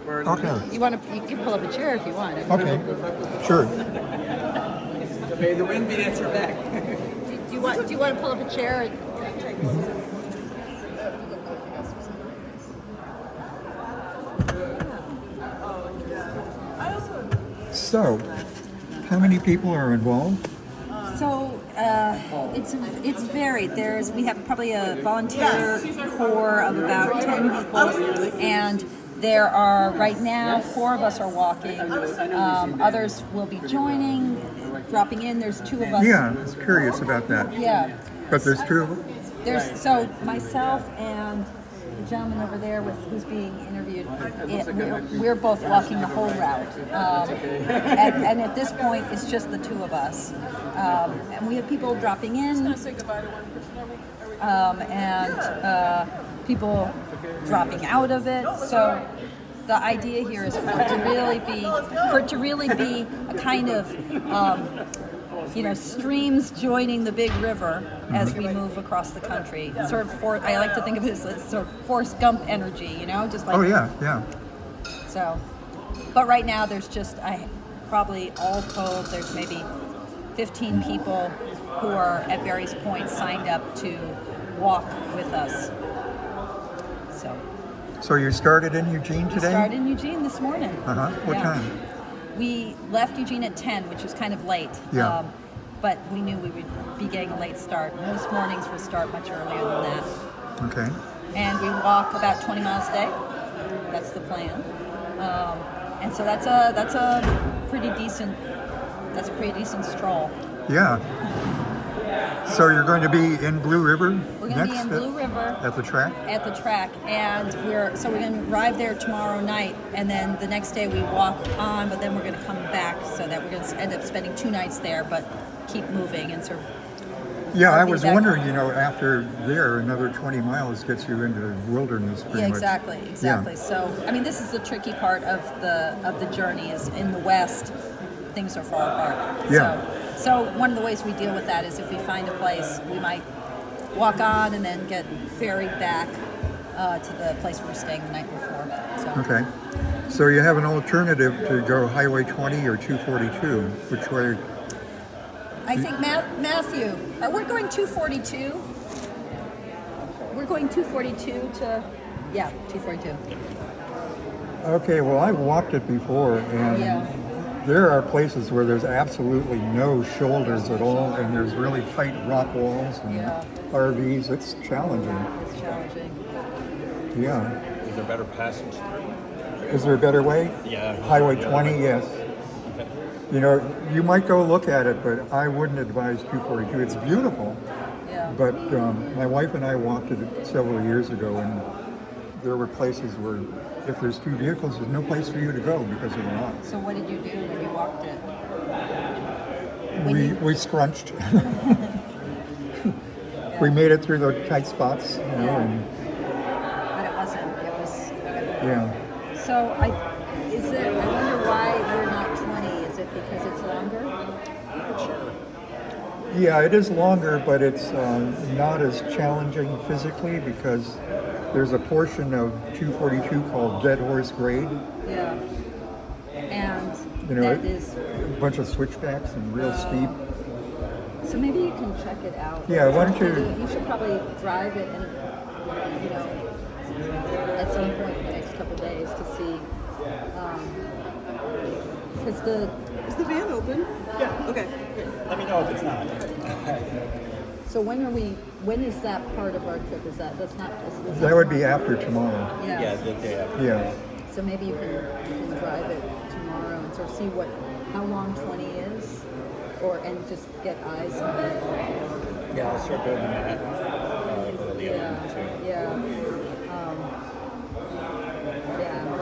Okay. You can pull up a chair if you want. Okay. Sure. May the wind be at your back. Do you want to pull up a chair? So, how many people are involved? So it's varied. We have probably a volunteer core of about 10 people, and there are right now 4 of us are walking. Others will be joining, dropping in. There's 2 of us. Yeah, I was curious about that. Yeah. But there's 2 of them? So myself and the gentleman over there who's being interviewed, we're both walking the whole route. And at this point, it's just the 2 of us. And we have people dropping in. And people dropping out of it. So the idea here is for it to really be a kind of streams joining the big river as we move across the country. Sort of I like to think of it as sort of Forrest Gump energy, just like. Oh yeah. So, but right now there's just probably all told there's maybe 15 people who are at various points signed up to walk with us. So you started in Eugene today? We started in Eugene this morning. What time? We left Eugene at 10, which was kind of late. Yeah. But we knew we would be getting a late start. Most mornings will start much earlier than that. Okay. And we walk about 20 miles a day. That's the plan. And so that's a pretty decent stroll. Yeah. So you're going to be in Blue River We're going to be next in Blue River at the track? At the track, and we're going to arrive there tomorrow night, and then the next day we walk on, but then we're going to come back, so that we're going to end up spending 2 nights there, but keep moving and sort of. Yeah, I was wondering, after there, another 20 miles gets you into the wilderness. Pretty much. Exactly. Yeah. So, this is the tricky part of the journey. Is in the West, things are far apart. Yeah. So one of the ways we deal with that is if we find a place, we might walk on and then get ferried back to the place we were staying the night before. So. Okay. So you have an alternative to go Highway 20 or 242. Which way? I think Matthew, we're going 242. We're going 242 to 242. Okay. Well, I've walked it before, and there are places where there's absolutely no shoulders at all, and there's really tight rock walls and RVs. It's challenging. It's challenging. Yeah. Is there better passage through? Is there a better way? Yeah. Highway 20, yes. You might go look at it, but I wouldn't advise 242. It's beautiful. Yeah. But my wife and I walked it several years ago, and there were places where if there's 2 vehicles, there's no place for you to go because of the rock. So what did you do when you walked it? We scrunched. We made it through the tight spots, and But it wasn't. It was. yeah. So I wonder why we're not 20. Is it because it's longer? Yeah, it is longer, but it's not as challenging physically because there's a portion of 242 called Dead Horse Grade. Yeah. And That is a bunch of switchbacks and real steep. So maybe you can check it out. Yeah, why don't you? You should probably drive it and at some point in the next couple of days to see. Because Is the van open? Yeah. Okay. Let me know if it's not. So when is that part of our trip? That's not. Is That would be after tomorrow. Yeah, the day after. Yeah. So maybe you can drive it tomorrow and sort of see how long 20 is, and just get eyes on it. Yeah, I'll start building that early on too. Yeah. Yeah.